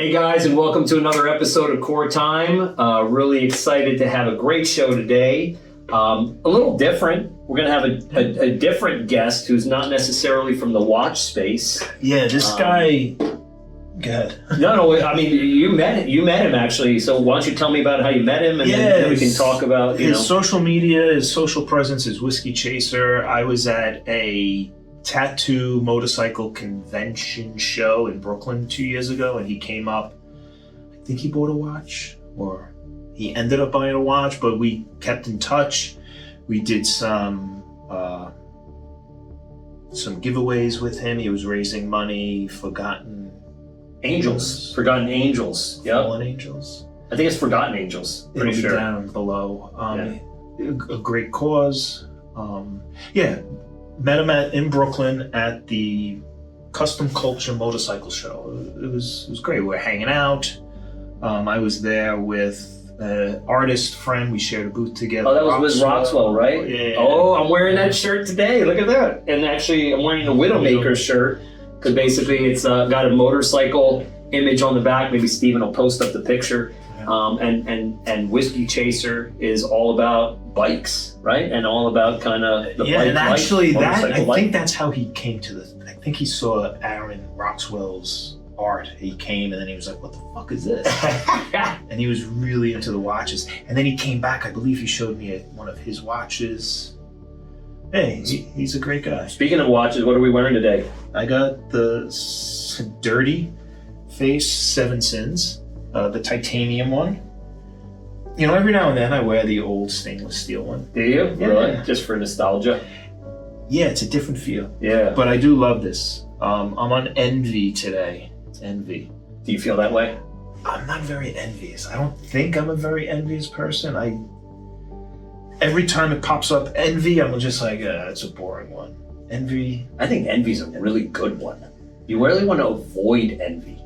Hey guys, and welcome to another episode of Core Time. Really excited to have a great show today. A little different. We're going to have a different guest who's not necessarily from the watch space. Yeah, this guy. Good. No. I mean, you met him actually. So why don't you tell me about how you met him, and then we can talk about his social media, his social presence, his Whiskey Chaser. I was at a tattoo motorcycle convention show in Brooklyn 2 years ago, and he came up. I think he bought a watch, or he ended up buying a watch, but we kept in touch. We did some giveaways with him. He was raising money, Forgotten Angels. Yep. Fallen Angels. I think it's Forgotten Angels. Pretty It'll be sure. down below. A great cause. Met him in Brooklyn at the Custom Culture Motorcycle Show. It was great. We were hanging out. I was there with an artist friend. We shared a booth together. Oh, that was with Roxwell, right? Yeah. Oh, I'm wearing that shirt today. Look at that. And actually, I'm wearing the Widowmaker shirt because basically it's got a motorcycle image on the back. Maybe Steven will post up the picture. And Whiskey Chaser is all about bikes, right? And all about kind of the bike. And actually, I life. think that's how he came to this. I think he saw Aaron Roxwell's art. He came and then he was like, "What the fuck is this?" And he was really into the watches. And then he came back. I believe he showed me one of his watches. Hey, he's a great guy. Speaking of watches, what are we wearing today? I got the Dirty Face Seven Sins. The titanium one. You know, every now and then I wear the old stainless steel one. Do you? Yeah. Really? Just for nostalgia? Yeah, it's a different feel. Yeah. But I do love this. I'm on Envy today. It's Envy. Do you feel that way? I'm not very envious. I don't think I'm a very envious person. Every time it pops up Envy, I'm just like, it's a boring one. Envy. I think Envy's a really good one. You really want to avoid Envy.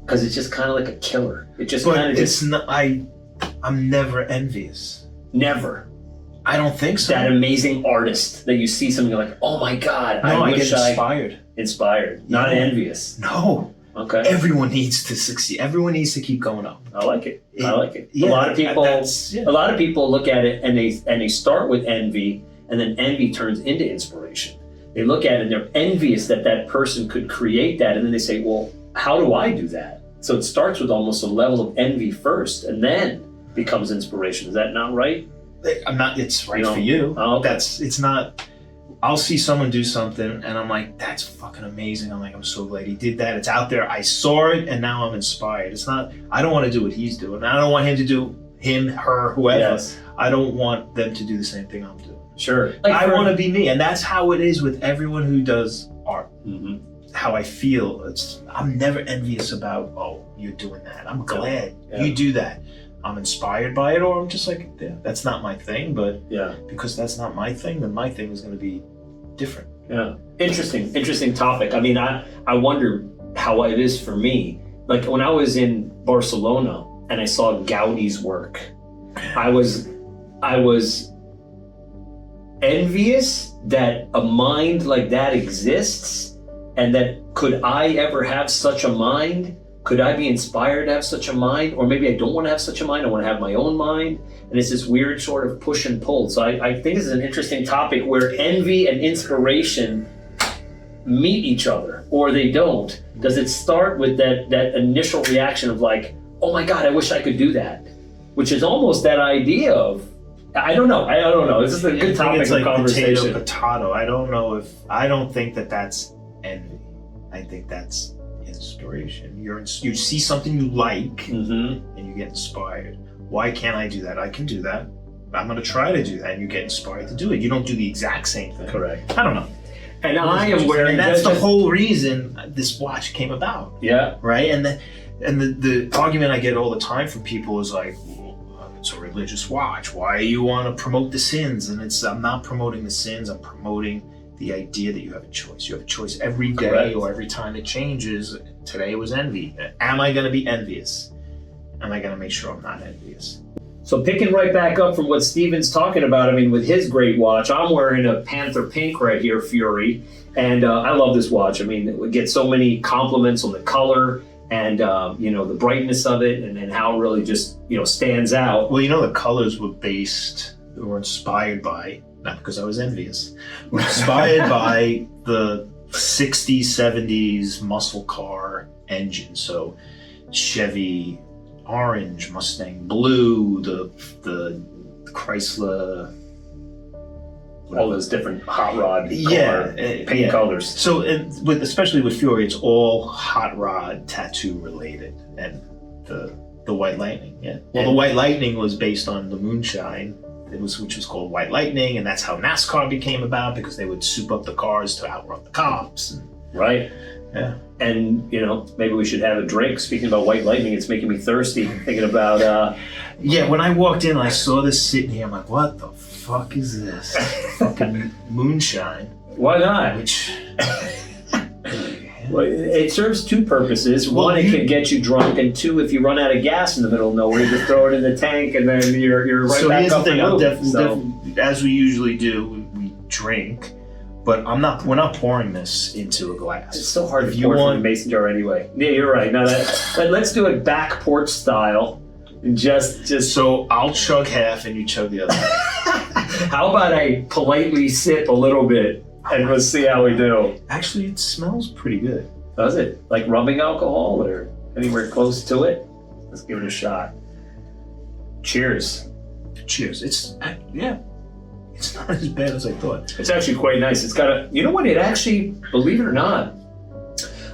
Because it's just kind of like a killer. It just kind of just... Not, I'm never envious. Never. I don't think so. That amazing artist that you see something you're like, oh my God, I get inspired. Inspired, not envious. No. Okay. Everyone needs to succeed. Everyone needs to keep going up. I like it. Yeah, a lot of people look at it and they start with envy, and then envy turns into inspiration. They look at it and they're envious that person could create that, and then they say, well, how do I do that? So it starts with almost a level of envy first, and then becomes inspiration. Is that not right? It's right for you. Oh, okay. It's not. I'll see someone do something, and I'm like, that's fucking amazing. I'm like, I'm so glad he did that. It's out there. I saw it, and now I'm inspired. It's not. I don't want to do what he's doing. I don't want him to do her, whoever. Yes. I don't want them to do the same thing I'm doing. Sure. I want to be me, and that's how it is with everyone who does art. Mm-hmm. How I feel. I'm never envious about, oh, you're doing that. I'm glad you do that. I'm inspired by it, or I'm just like, yeah, that's not my thing, but because that's not my thing, then my thing is going to be different. Yeah. Interesting topic. I mean, I wonder how it is for me. Like when I was in Barcelona and I saw Gaudi's work, I was envious that a mind like that exists. And that could I ever have such a mind? Could I be inspired to have such a mind? Or maybe I don't want to have such a mind. I want to have my own mind. And it's this weird sort of push and pull. So I think this is an interesting topic where envy and inspiration meet each other, or they don't. Does it start with that initial reaction of like, oh my God, I wish I could do that? Which is almost that idea of, I don't know. This is a good topic of conversation. Potato. I don't think that's envy. I think that's inspiration. You see something you like, and you get inspired. Why can't I do that? I can do that. I'm going to try to do that, and you get inspired to do it. You don't do the exact same thing. Correct. I don't know. And I am wearing... And that's the whole reason this watch came about. Yeah. Right? And the argument I get all the time from people is like, it's a religious watch. Why you want to promote the sins? And I'm not promoting the sins. I'm promoting the idea that you have a choice. You have a choice every day. Correct. Or every time it changes. Today was envy. Am I going to be envious? Am I going to make sure I'm not envious? So picking right back up from what Steven's talking about, I mean, with his great watch, I'm wearing a Panther Pink right here, Fury. And I love this watch. I mean, we get so many compliments on the color. and the brightness of it, and how it really just stands out. Well, the colors were inspired by, not because I was envious, were inspired by the 60s, 70s muscle car engine. So Chevy orange, Mustang blue, the Chrysler, All those different hot rod paint colors. So, especially with Fury, it's all hot rod tattoo related, and the White Lightning. Yeah. Well, the White Lightning was based on the Moonshine, which was called White Lightning, and that's how NASCAR became about, because they would soup up the cars to outrun the cops. Right. Yeah. And maybe we should have a drink. Speaking about White Lightning, it's making me thirsty thinking about. Yeah. When I walked in, I saw this sitting here. I'm like, what the fuck is this? Fucking Moonshine. Why not? Which. Well, it serves two purposes. One, it can get you drunk, and two, if you run out of gas in the middle of nowhere, you just throw it in the tank, and then you're right back up and moving. So as we usually do, we drink, but we're not pouring this into a glass. It's so hard to pour from a mason jar anyway. Yeah, you're right. Now let's do it back porch style, and just. So I'll chug half, and you chug the other half. How about I politely sip a little bit? And we'll see how we do. Actually, it smells pretty good. Does it? Like rubbing alcohol or anywhere close to it? Let's give it a shot. Cheers. Cheers. It's not as bad as I thought. It's actually quite nice. It's got it actually, believe it or not,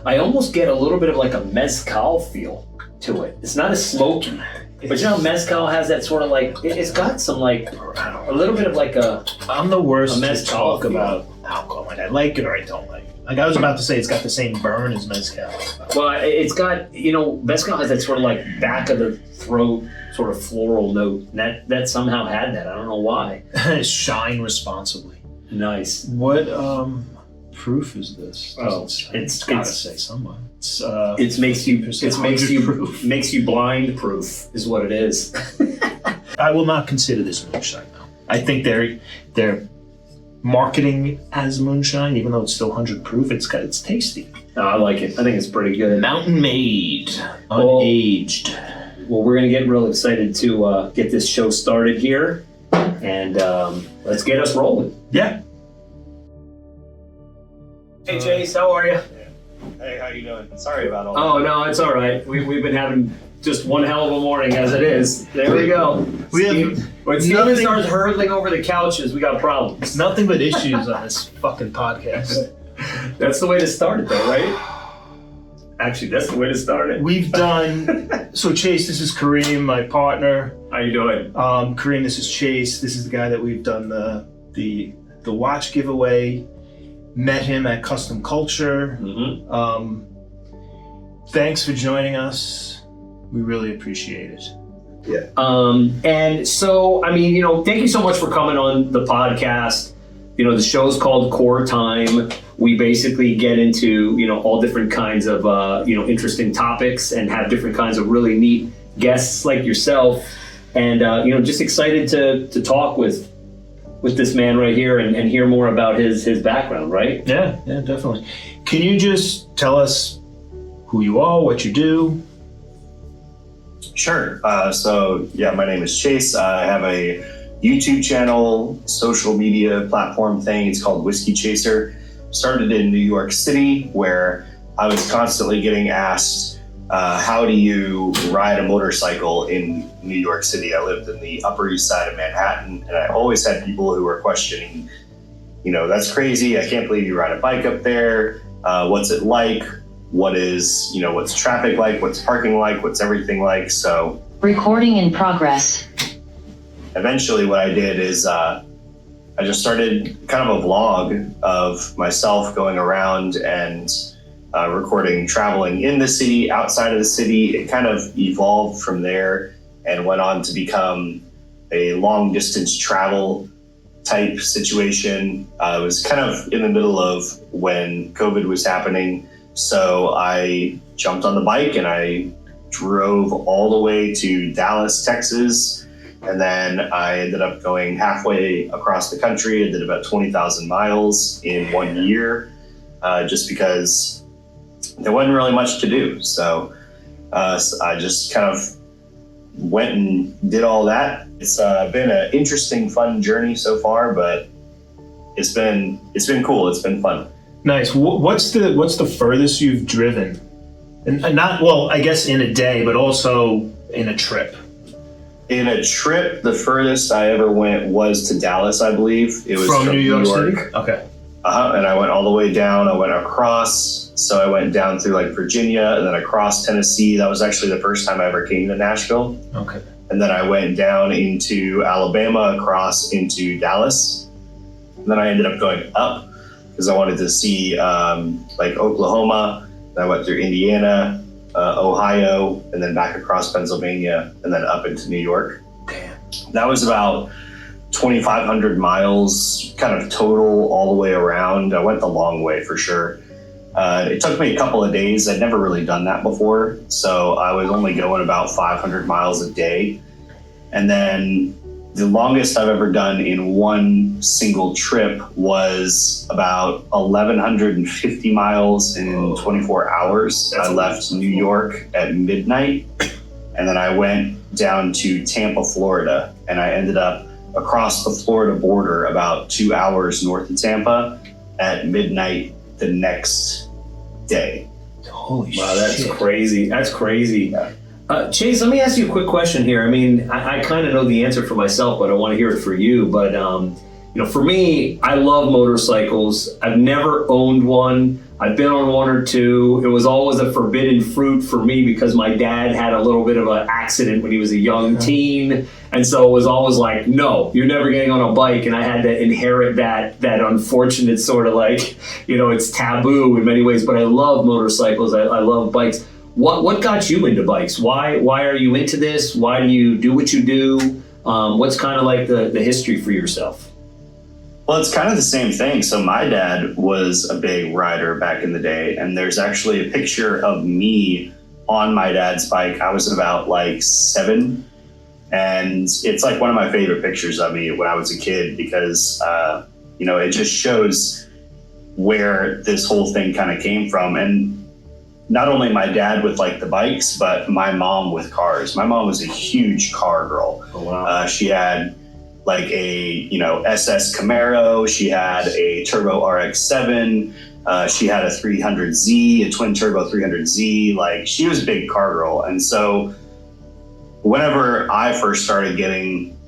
I almost get a little bit of like a mezcal feel to it. It's not as smoky. But mezcal has that sort of like, it's got some like, a little bit of like a... I'm the worst to talk about alcohol. Like I like it or I don't like it. Like I was about to say it's got the same burn as mezcal. Well, it's got, mezcal has that sort of like back of the throat sort of floral note. That somehow had that. I don't know why. Shine responsibly. Nice. What proof is this? It's gotta say somewhere. It makes you blind proof is what it is. I will not consider this moonshine though. I think they're marketing as moonshine, even though it's still 100 proof. It's tasty. I like it. I think it's pretty good. Mountain made, unaged. Well, we're gonna get real excited to get this show started here, and let's get us rolling. Yeah. Hey Chase, how are you? Hey, how you doing? Sorry about all that. Oh no, it's all right. We've been having just one hell of a morning as it is. There we go. When Steven starts hurtling over the couches, we got problems. It's nothing but issues on this fucking podcast. That's the way to start it though, right? Actually, that's the way to start it. We've done... So Chase, this is Kareem, my partner. How you doing? Kareem, this is Chase. This is the guy that we've done the watch giveaway. Met him at Custom Culture. Mm-hmm. Thanks for joining us. We really appreciate it. Yeah. And so, thank you so much for coming on the podcast. The show's called Core Time. We basically get into, all different kinds of, interesting topics and have different kinds of really neat guests like yourself. And, just excited to talk with this man right here and hear more about his background, right? Yeah, definitely. Can you just tell us who you are, what you do? Sure. My name is Chase. I have a YouTube channel, social media platform thing. It's called Whiskey Chaser. Started in New York City, where I was constantly getting asked, how do you ride a motorcycle in New York City? I lived in the Upper East Side of Manhattan, and I always had people who were questioning, that's crazy. I can't believe you ride a bike up there. What's it like? What's traffic like? What's parking like? What's everything like? So recording in progress. Eventually what I did is I just started kind of a vlog of myself going around and recording traveling in the city, outside of the city. It kind of evolved from there and went on to become a long distance travel type situation. I was kind of in the middle of when COVID was happening. So I jumped on the bike and I drove all the way to Dallas, Texas. And then I ended up going halfway across the country. I did about 20,000 miles in 1 year, just because there wasn't really much to do. So So I just kind of went and did all that. It's been an interesting, fun journey so far, but it's been cool. It's been fun. Nice. What's the furthest you've driven? And not, well, I guess in a day, but also in a trip. In a trip, the furthest I ever went was to Dallas, I believe. It was From New York City? Okay. And I went all the way down. I went across. So I went down through like Virginia and then across Tennessee. That was actually the first time I ever came to Nashville. Okay. And then I went down into Alabama, across into Dallas. And then I ended up going up because I wanted to see like Oklahoma. Then I went through Indiana, Ohio, and then back across Pennsylvania, and then up into New York. Damn. That was about 2,500 miles kind of total all the way around. I went the long way for sure. It took me a couple of days. I'd never really done that before. So I was only going about 500 miles a day. And then the longest I've ever done in one single trip was about 1,150 miles in 24 hours. I left New York at midnight, and then I went down to Tampa, Florida, and I ended up across the Florida border about 2 hours north of Tampa at midnight the next day. Holy Wow, shit. that's crazy. That's crazy. Yeah. Chase, let me ask you a quick question here. I mean, I kind of know the answer for myself, but I want to hear it for you. But, for me, I love motorcycles. I've never owned one. I've been on one or two. It was always a forbidden fruit for me because my dad had a little bit of an accident when he was a young teen. And so it was always like, no, you're never getting on a bike. And I had to inherit that unfortunate sort of like, it's taboo in many ways. But I love motorcycles. I love bikes. What got you into bikes? Why are you into this? Why do you do what you do? What's kind of like the history for yourself? Well, it's kind of the same thing. So my dad was a big rider back in the day, and there's actually a picture of me on my dad's bike. I was about like 7, and it's like one of my favorite pictures of me when I was a kid because, it just shows where this whole thing kind of came from. And not only my dad with like the bikes, but my mom with cars. My mom was a huge car girl. Oh, wow. She had like a, SS Camaro. She had a Turbo RX-7. She had a 300Z, a twin turbo 300Z. Like she was a big car girl. And so whenever I first started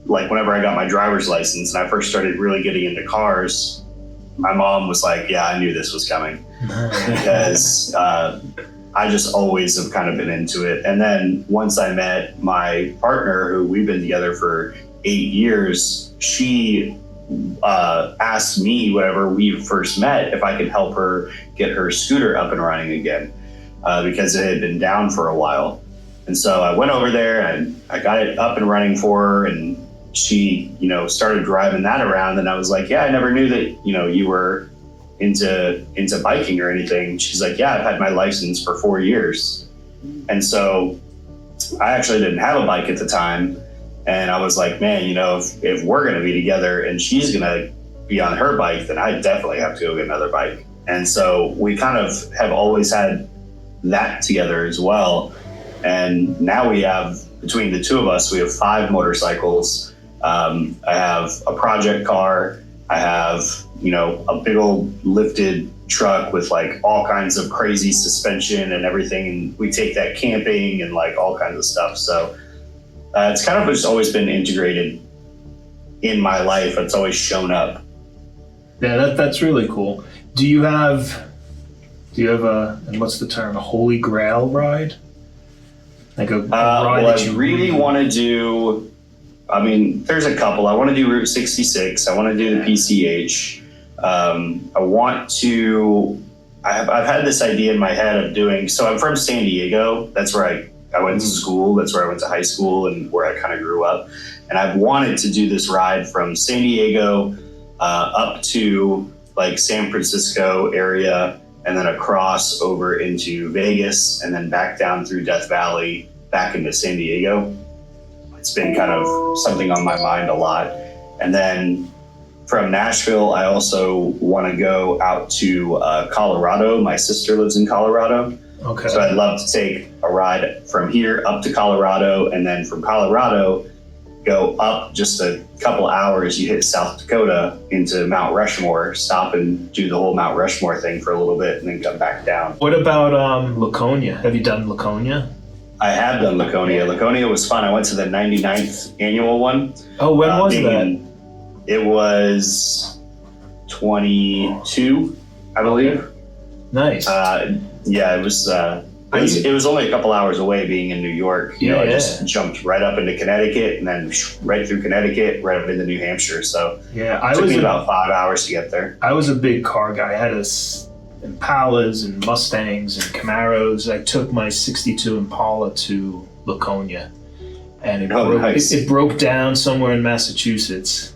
whenever I got my driver's license and I first started really getting into cars, my mom was like, yeah, I knew this was coming because I just always have kind of been into it. And then once I met my partner, who we've been together for 8 years, she asked me whenever we first met if I could help her get her scooter up and running again because it had been down for a while. And so I went over there and I got it up and running for her, and she, started driving that around. And I was like, yeah, I never knew that, you were into biking or anything. She's like, yeah, I've had my license for 4 years. And so I actually didn't have a bike at the time. And I was like, man, if we're going to be together and she's going to be on her bike, then I definitely have to go get another bike. And so we kind of have always had that together as well. And now we have, between the two of us, we have 5 motorcycles. I have a project car. I have, a big old lifted truck with like all kinds of crazy suspension and everything. And we take that camping and like all kinds of stuff. So it's kind of just always been integrated in my life. It's always shown up. Yeah, that's really cool. Do you have and what's the term, a holy grail ride? Like a ride that you really want to do. I mean, there's a couple. I want to do Route 66. I want to do the PCH. I've had this idea in my head of doing, so I'm from San Diego. That's where I went to school. That's where I went to high school and where I kind of grew up. And I've wanted to do this ride from San Diego up to like San Francisco area, and then across over into Vegas, and then back down through Death Valley, back into San Diego. It's been kind of something on my mind a lot. And then from Nashville, I also want to go out to Colorado. My sister lives in Colorado. Okay. So I'd love to take a ride from here up to Colorado, and then from Colorado, go up just a couple hours. You hit South Dakota into Mount Rushmore, stop and do the whole Mount Rushmore thing for a little bit, and then come back down. What about Laconia? Have you done Laconia? I have done Laconia. Laconia was fun. I went to the 99th annual one. Oh, when was that? It was 22, I believe. Nice. Yeah, it was. It was only a couple hours away, being in New York. I just jumped right up into Connecticut, and then right through Connecticut, right up into New Hampshire. So yeah, it took me about 5 hours to get there. I was a big car guy. I had Impalas and Mustangs and Camaros. I took my '62 Impala to Laconia, and it broke down somewhere in Massachusetts.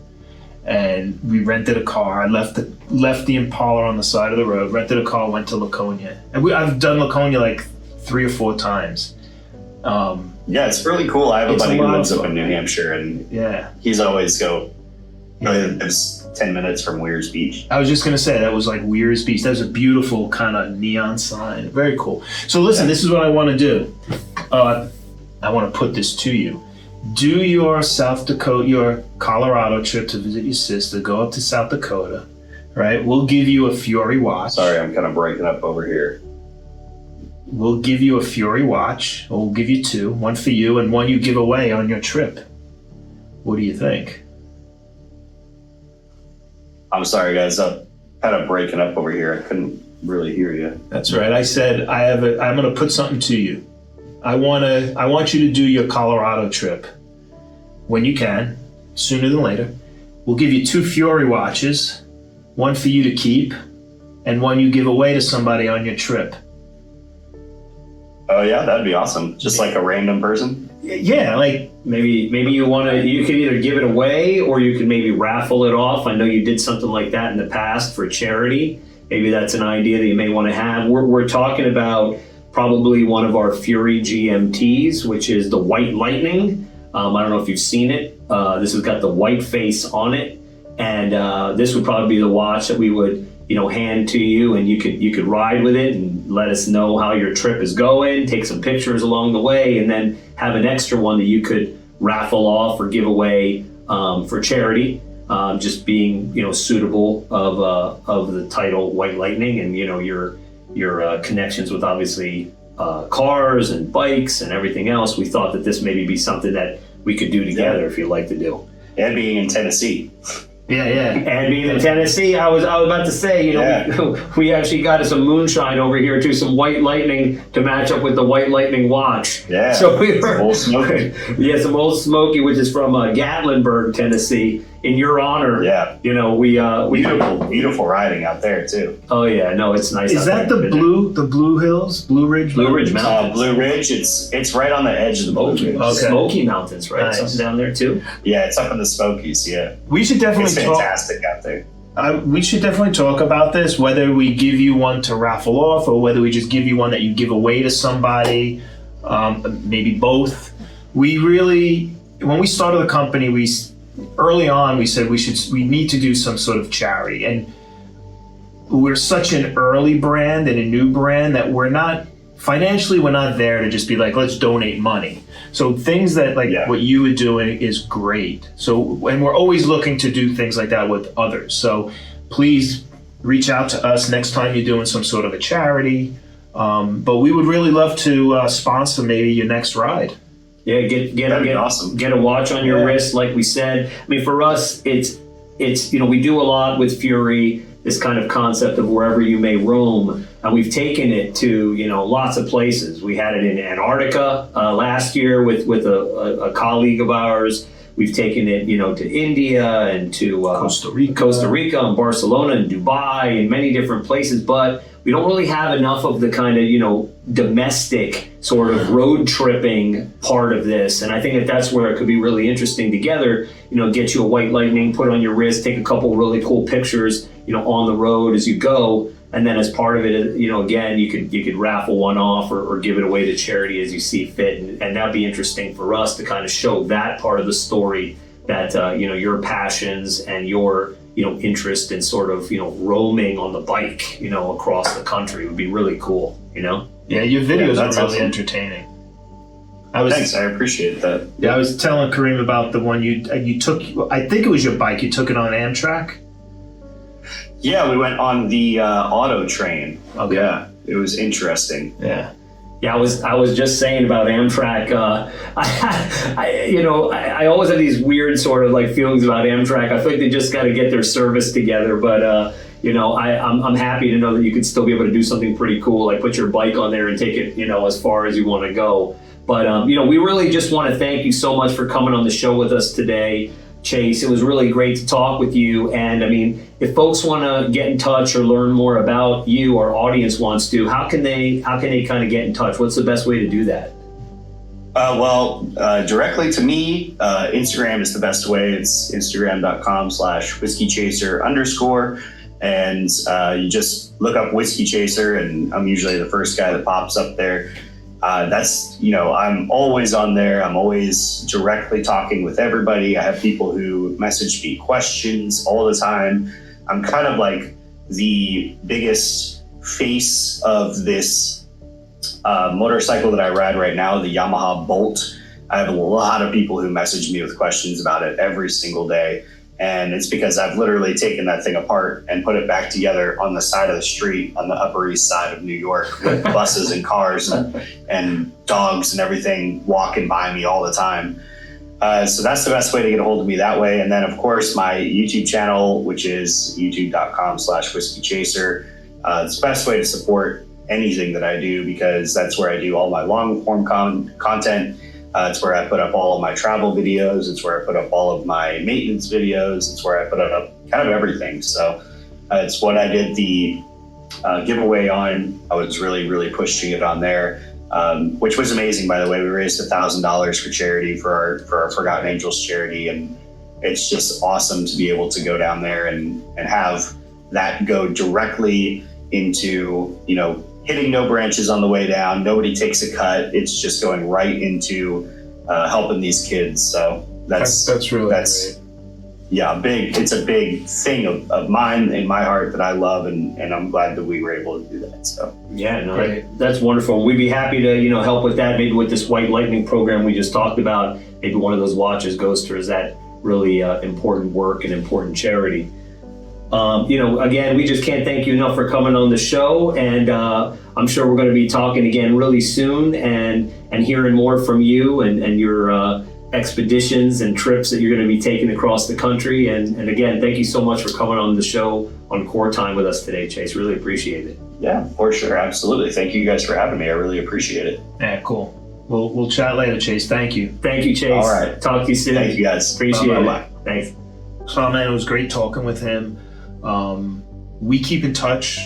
And we rented a car. I left the Impala on the side of the road, rented a car, went to Laconia. And I've done Laconia like 3 or 4 times. Yeah, it's really cool. I have a buddy who lives up in New Hampshire, and he's always it's 10 minutes from Weir's Beach. I was just gonna say, that was like Weir's Beach. That was a beautiful kind of neon sign. Very cool. So listen, this is what I want to do. I want to put this to you. Do your your Colorado trip to visit your sister. Go up to South Dakota, right? We'll give you a Fiore watch. Sorry, I'm kind of breaking up over here. We'll give you a Fiore watch. We'll give you 2, one for you and one you give away on your trip. What do you think? I'm sorry, guys. I'm kind of breaking up over here. I couldn't really hear you. That's right. I said I'm going to put something to you. I want you to do your Colorado trip when you can, sooner than later. We'll give you 2 Fiore watches, one for you to keep, and one you give away to somebody on your trip. Oh yeah, that'd be awesome. Just like a random person. Yeah, like maybe you could either give it away or you could maybe raffle it off. I know you did something like that in the past for charity. Maybe that's an idea that you may want to have. We're talking about probably one of our Fiore GMTs, which is the White Lightning. I don't know if you've seen it. This has got the white face on it, and this would probably be the watch that we would, hand to you, and you could ride with it and let us know how your trip is going. Take some pictures along the way, and then have an extra one that you could raffle off or give away for charity. Just being suitable of the title White Lightning, and your connections with obviously cars and bikes and everything else. We thought that this maybe be something that we could do together if you'd like to do. And being in Tennessee. Yeah. And being in Tennessee, I was about to say, we actually got us some moonshine over here too, some White Lightning to match up with the White Lightning watch. Yeah. So we were Old Smoky. Yeah, some Old Smoky, which is from Gatlinburg, Tennessee. In your honor. Yeah. We beautiful riding out there too. Oh yeah, no, it's nice. Is that the Blue Hills, Blue Ridge Mountains? Blue Ridge. It's right on the edge of the Blue Ridge. Okay. Smoky Mountains, right? Nice. Something down there too. Yeah, it's up in the Smokies. Yeah, We should definitely it's fantastic out there. We should definitely talk about this, whether we give you one to raffle off or whether we just give you one that you give away to somebody, maybe both. When we started the company, early on we said we need to do some sort of charity, and we're such an early brand and a new brand that we're not there to just be like, let's donate money. So things that what you were doing is great. So, and we're always looking to do things like that with others. So please reach out to us next time you're doing some sort of a charity. But we would really love to sponsor maybe your next ride. Yeah, get awesome. Get a watch on your wrist, like we said. I mean, for us, it's we do a lot with Fiore, this kind of concept of wherever you may roam, and we've taken it to lots of places. We had it in Antarctica last year with a colleague of ours. We've taken it to India and to Costa Rica and Barcelona and Dubai and many different places, but we don't really have enough of the kind of domestic sort of road tripping part of this, and I think that's where it could be really interesting together. Get you a White Lightning, put on your wrist, take a couple really cool pictures on the road as you go, and then as part of it, again, you could raffle one off or give it away to charity as you see fit, and that'd be interesting for us to kind of show that part of the story, that your passions and your interest in sort of, roaming on the bike, across the country. It would be really cool, Yeah, your videos are that's really awesome. entertaining. Thanks, I appreciate that. Yeah, I was telling Kareem about the one you took. I think it was your bike. You took it on Amtrak. Yeah, we went on the auto train. Okay. Yeah, it was interesting. Yeah. Yeah, I was just saying about Amtrak. I always have these weird sort of like feelings about Amtrak. I feel like they just got to get their service together. But I'm happy to know that you could still be able to do something pretty cool, like put your bike on there and take it, as far as you want to go. But we really just want to thank you so much for coming on the show with us today, Chase. It was really great to talk with you. And I mean, if folks want to get in touch or learn more about you, our audience wants to, how can they kind of get in touch? What's the best way to do that? Directly to me, Instagram is the best way. It's instagram.com/whiskeychaser_. And you just look up Whiskey Chaser, and I'm usually the first guy that pops up there. I'm always on there. I'm always directly talking with everybody. I have people who message me questions all the time. I'm kind of like the biggest face of this motorcycle that I ride right now, the Yamaha Bolt. I have a lot of people who message me with questions about it every single day. And it's because I've literally taken that thing apart and put it back together on the side of the street on the Upper East Side of New York with buses and cars and dogs and everything walking by me all the time. So that's the best way to get a hold of me that way. And then, of course, my YouTube channel, which is youtube.com/whiskeychaser. It's the best way to support anything that I do, because that's where I do all my long form content. It's where I put up all of my travel videos. It's where I put up all of my maintenance videos. It's where I put up kind of everything. So it's what I did the giveaway on. I was really, really pushing it on there, which was amazing, by the way. We raised $1,000 for charity for our Forgotten Angels charity. And it's just awesome to be able to go down there and have that go directly into, hitting no branches on the way down. Nobody takes a cut. It's just going right into helping these kids. So that's really great. Yeah, it's a big thing of mine in my heart that I love, and I'm glad that we were able to do that. So yeah, no, that's wonderful. We'd be happy to help with that. Maybe with this White Lightning program we just talked about, maybe one of those watches goes towards that really important work and important charity. Again, we just can't thank you enough for coming on the show, and I'm sure we're going to be talking again really soon and hearing more from you and your expeditions and trips that you're going to be taking across the country. And again, thank you so much for coming on the show on Core Time with us today, Chase. Really appreciate it. Yeah, for sure. Absolutely. Thank you guys for having me. I really appreciate it. Yeah, cool. We'll chat later, Chase. Thank you. Thank you, Chase. All right. Talk to you soon. Thank you, guys. Appreciate Bye-bye. it. Thanks. So, man, it was great talking with him. We keep in touch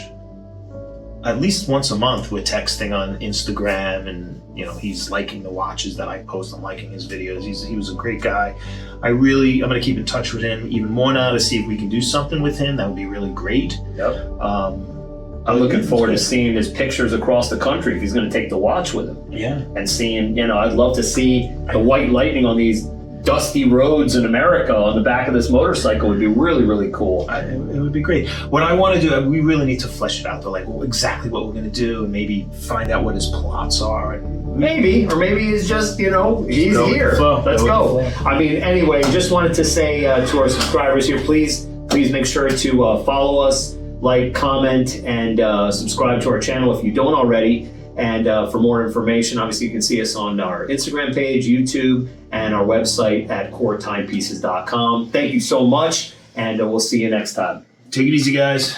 at least once a month. We're texting on Instagram, and he's liking the watches that I post. I'm liking his videos. He was a great guy. I'm going to keep in touch with him even more now to see if we can do something with him. That would be really great. Yep. I'm looking forward to seeing his pictures across the country if he's going to take the watch with him. Yeah. And seeing, I'd love to see the White Lightning on these dusty roads in America on the back of this motorcycle. Would be really, really cool. It would be great. What I want to do, we really need to flesh it out, though, like exactly what we're going to do, and maybe find out what his plots are. And maybe he's just, he's here. Let's go. I mean, anyway, just wanted to say to our subscribers here, please make sure to follow us, like, comment, and subscribe to our channel if you don't already. And for more information, obviously, you can see us on our Instagram page, YouTube, and our website at coretimepieces.com. Thank you so much, and we'll see you next time. Take it easy, guys.